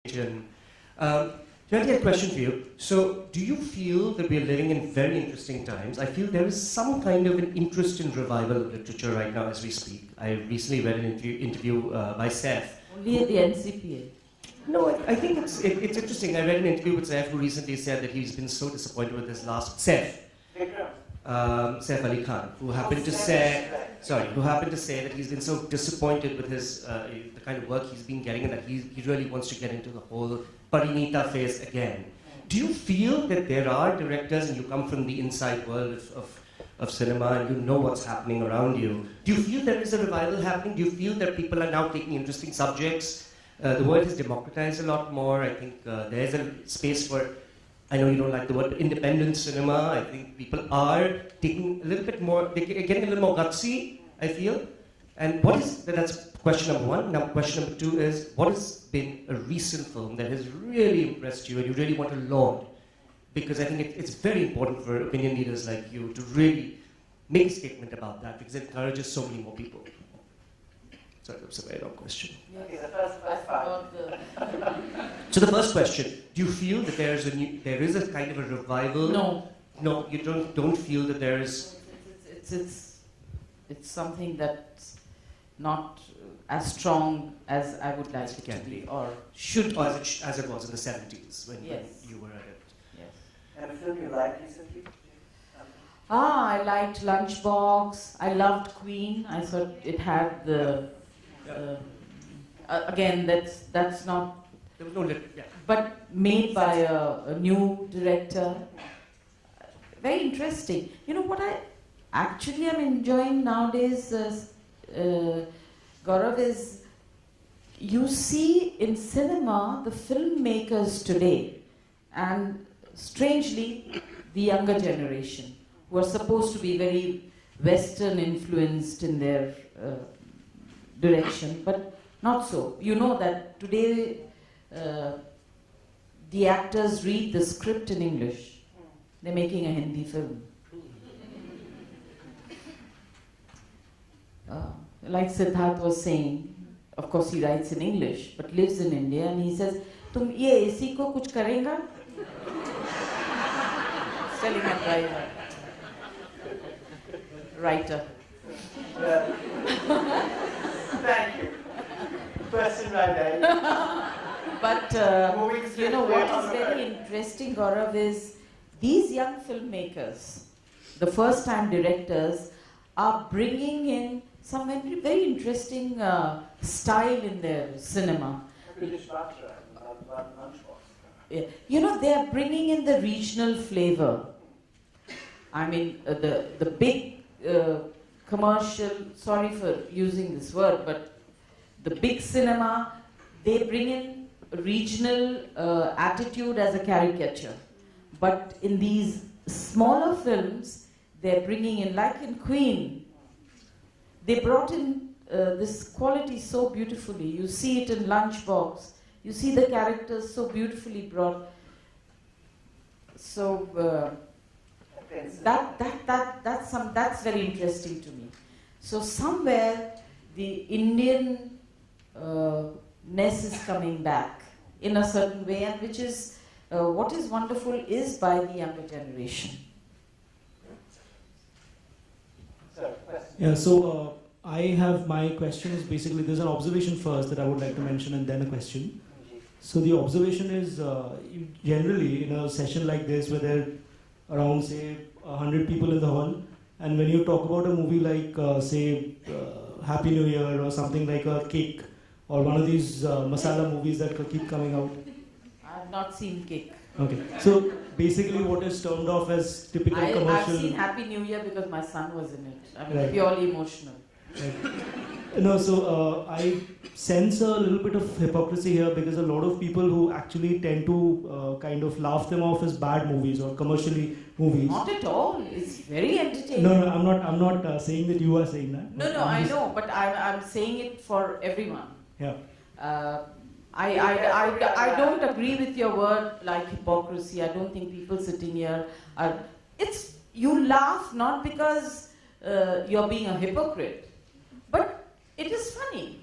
And, Jyoti, I have a question for you. So, do you feel that we are living in very interesting times? I feel there is some kind of an interest in revival of literature right now as we speak. I recently read an interview by Seth. Only at the NCPA. No, I think it's interesting. I read an interview with Seth who recently said that he's been so disappointed with his last Seth Ali Khan, who happened to say that he's been so disappointed with his the kind of work he's been getting, and that he really wants to get into the whole Parinita phase again. Do you feel that there are directors, and you come from the inside world of cinema, and you know what's happening around you? Do you feel there is a revival happening? Do you feel that people are now taking interesting subjects? The world has democratized a lot more. I think there's a space for, I know you don't like the word, independent cinema. I think people are taking a little bit more, they're getting a little more gutsy, I feel. And that's question number one. Now, question number two is, what has been a recent film that has really impressed you and you really want to laud? Because I think it's very important for opinion leaders like you to really make a statement about that, because it encourages so many more people. Sorry, that was a very long question. Okay, the first question. So the first question, do you feel that there is a kind of a revival? No. No, you don't feel that there is... It's something that's not as strong as I would like it to be, or should or as it was in the 70s when you were at it. Yes. And a film you liked recently? I liked Lunchbox. I loved Queen. I thought it had the... again, that's not... There was no... But made by a new director. Very interesting. You know what I actually am enjoying nowadays, Gaurav, is you see in cinema the filmmakers today, and strangely the younger generation, who are supposed to be very Western influenced in their direction, but not so. You know that today the actors read the script in English. They're making a Hindi film. Like Siddharth was saying, of course he writes in English, but lives in India, and he says, "Tum ye AC ko kuch karenga?" He's telling a writer. Thank you. Person right there. But you know what is very interesting, Gaurav, is these young filmmakers, the first-time directors, are bringing in some very, very interesting style in their cinema. Yeah. You know, they are bringing in the regional flavor. I mean, the big commercial, sorry for using this word, but the big cinema, they bring in regional attitude as a caricature. But in these smaller films, they're bringing in, like in Queen, they brought in this quality so beautifully. You see it in Lunchbox. You see the characters so beautifully brought. So that's very interesting to me. So somewhere the Indian ness is coming back in a certain way, and which is what is wonderful is by the younger generation. Yeah, so I have, my question is basically, there's an observation first that I would like to mention and then a question. So the observation is, generally in a session like this where there are around say 100 people in the hall, and when you talk about a movie like say Happy New Year or something like a Kick, or one of these masala movies that keep coming out. I have not seen Kick. Okay, so basically what is termed off as typical commercial... I've seen Happy New Year because my son was in it. I mean, right. Purely emotional. Right. No, so I sense a little bit of hypocrisy here, because a lot of people who actually tend to kind of laugh them off as bad movies or commercially movies. Not at all. It's very entertaining. No, I'm not saying that you are saying that. No, I know, but I'm saying it for everyone. Yeah. I don't agree with your word like hypocrisy. I don't think people sitting here are... You laugh not because you're being a hypocrite, but it is funny.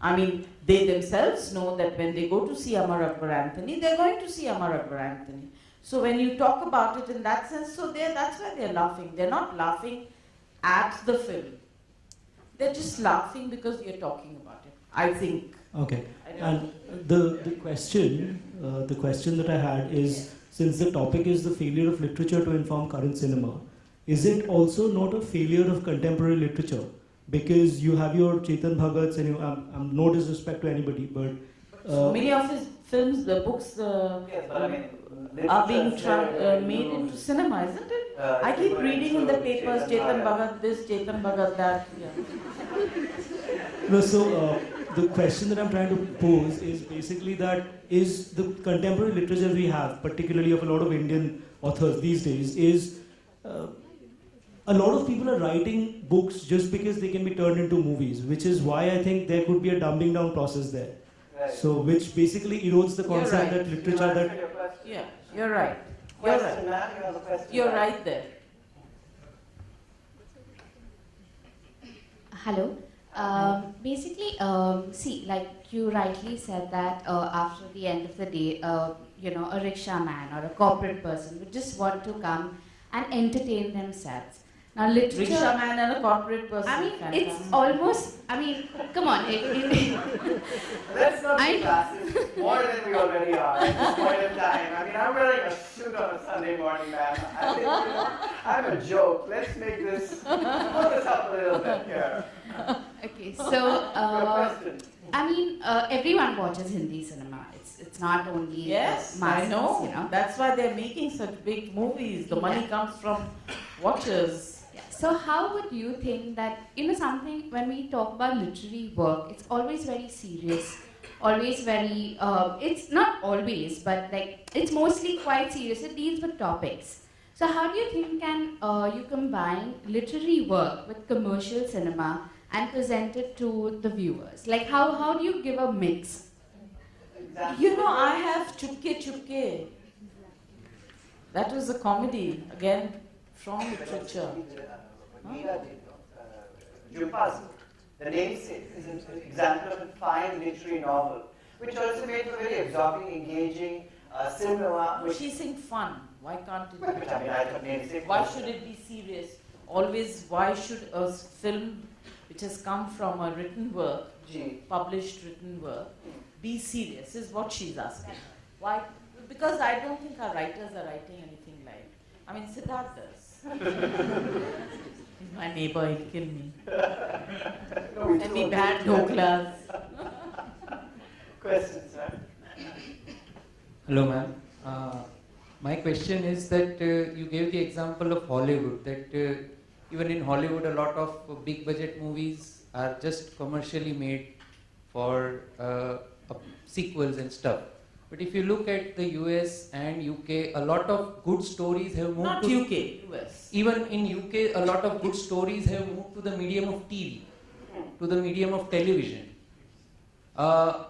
I mean, they themselves know that when they go to see Amar Akbar Anthony, they're going to see Amar Akbar Anthony. So when you talk about it in that sense, so that's why they're laughing. They're not laughing at the film. They're just laughing because you're talking about it. I think. Okay. I don't And the question that I had is, since the topic is the failure of literature to inform current cinema, is it also not a failure of contemporary literature? Because you have your Chetan Bhagats, and I'm no disrespect to anybody, but so many of his films, the books, Yes, but I mean, are being literature made is, into cinema, isn't it? I keep influence reading in the of papers, Chetan Bhagat this, Chetan Bhagat that. Yeah. no. So the question that I'm trying to pose is basically that is the contemporary literature we have, particularly of a lot of Indian authors these days, is a lot of people are writing books just because they can be turned into movies, which is why I think there could be a dumbing down process there. right. So, which basically erodes the You're concept right. that literature that. Your question. Yeah, you're right. You're Question, right. ma'am, you have a question? You're ma'am? right there. Hello. Basically, see, like you rightly said that after the end of the day, a rickshaw man or a corporate person would just want to come and entertain themselves. Now, literature. Rickshaw man and a corporate person. I mean, can it's come. almost. I mean, come on. Let's not I- be classist more than we already are at this point in time. I mean, I'm wearing a suit on a Sunday morning, ma'am. I think, I'm a joke. Let's make this, pull this up a little bit here. Okay, so Your question. I mean, everyone watches Hindi cinema. It's not only Yes, masses, I know. You know. That's why they're making such big movies. The money comes from watchers. Yeah. So how would you think that, something, when we talk about literary work, it's always very serious, always very, it's not always, but like, it's mostly quite serious. It deals with topics. So how do you think can you combine literary work with commercial cinema and present it to the viewers? Like, how do you give a mix? Exactly. I have Chupke Chupke. That was a comedy, again, from literature. Jumpaz, the namesake, is an example of a fine literary novel, which also made for very absorbing, engaging cinema. Which, She's saying fun. Why can't it which I mean, I thought namesake. Why was- should it be serious? Always, why should a film which has come from a written work, Gee. published written work, be serious? Is what she's asking. Why? Because I don't think our writers are writing anything like. I mean, Siddharth does. He's my neighbor, he'll kill me. No, we Send me don't. bad dhoklas. Questions, sir? Hello, ma'am. My question is that you gave the example of Hollywood, that even in Hollywood, a lot of big budget movies are just commercially made for sequels and stuff. But if you look at the US and UK, a lot of good stories have moved Not to UK, US. Even in UK, a lot of good stories have moved to the medium of TV, to the medium of television.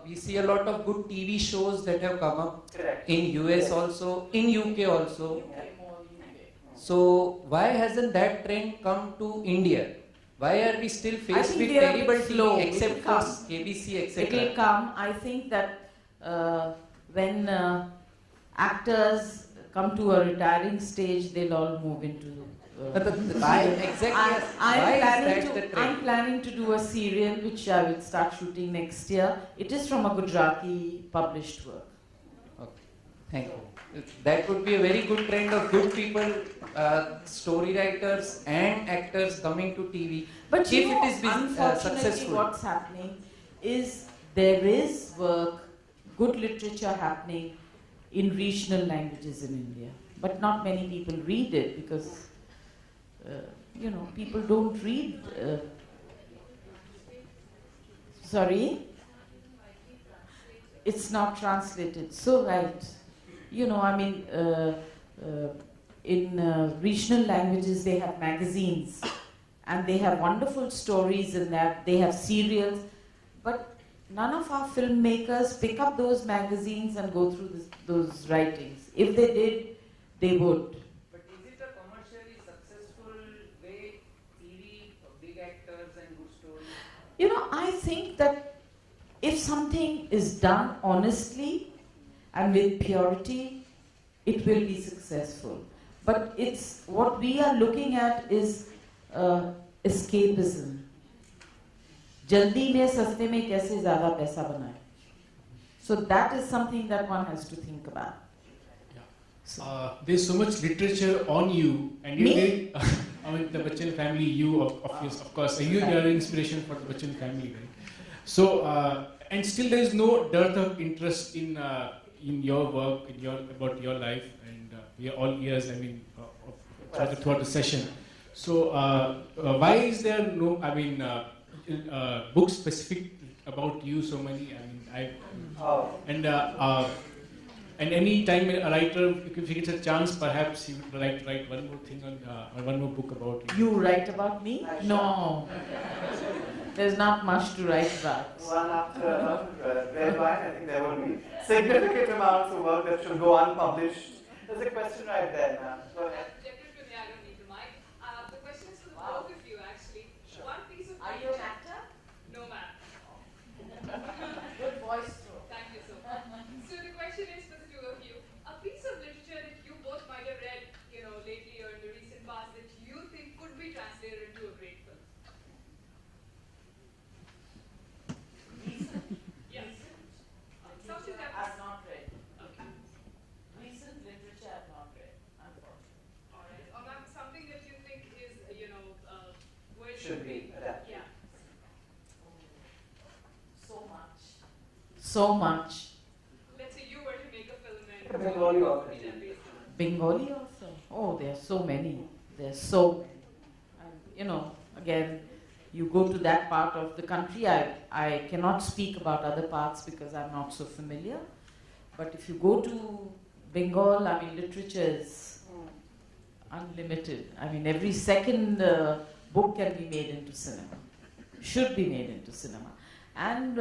We see a lot of good TV shows that have come up Correct. in US also, in UK also. So why hasn't that trend come to India? Why are we still faced think with we are a bit terrible slow. TV It except will for come. KBC, It will etc.? come. I think that when actors come to a retiring stage, they'll all move into. Why exactly? Why is that the I'm trend? planning to do a serial which I will start shooting next year. It is from a Gujarati published work. Okay, thank you. That would be a very good trend of good people, story writers and actors coming to TV. But If you know, it is unfortunately, successful. what's happening is there is work, good literature happening in regional languages in India, but not many people read it because people don't read. Sorry, it's not translated. So right, in regional languages they have magazines. And they have wonderful stories in that, they have serials, but none of our filmmakers pick up those magazines and go through those writings. If they did, they would. But is it a commercially successful way, TV, big actors and good stories? I think that if something is done honestly and with purity, it will be successful. But it's what we are looking at is escapism. Jaldi mein, saste mein kaise zyada paisa banaye. So that is something that one has to think about. There's so much literature on you, and you Me? did, I mean, the Bachchan family, you, of course, you are an inspiration for the Bachchan family, right? So, and still there is no dearth of interest in your work, about your life, and all years, I mean, throughout the session. So, why is there no, I mean, books specific about you, so many, I mean, and any time a writer, if he gets a chance, perhaps he would like to write one more thing on, or one more book about you. You write about me? No. There's not much to write about. One after another. Red wine, I think there will be significant amounts of work that should go unpublished. There's a question right there, ma'am. Go ahead. Definitely, I don't need the mic. The question is for the Wow. both of you, actually. Sure. One piece of Are you an actor? No, ma'am. Good voice too. Thank you so much. So the question is for the two of you. A piece of literature that you both might have read, lately or in the recent past that you think could be translated into a great film. Yes. Something that I've not read. okay. Recent literature I've not read, unfortunately. All right. Or ma'am, something that you think is, where it Should be adapted. Yeah. So much. So much. Let's say you were to make a film and A Bengali author. what would be that based on? Bengali also? Oh, there are so many. There's so many. And, again, you go to that part of the country. I cannot speak about other parts because I'm not so familiar. But if you go to Bengal, I mean, literature is unlimited. I mean, every second book can be made into cinema. Should be made into cinema. And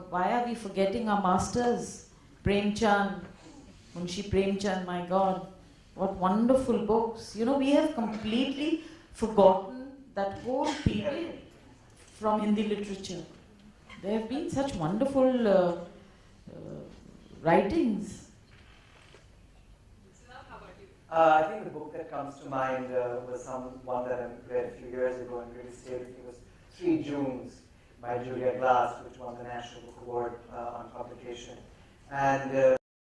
why are we forgetting our masters? Premchand, Munshi Premchand, my God, what wonderful books. We have completely forgotten that whole period from Hindi literature. There have been such wonderful writings. So now how about you? I think the book that comes to mind was one that I read a few years ago and really stayed with me. It was 3 Junes by Julia Glass, which won the National Book Award on publication. And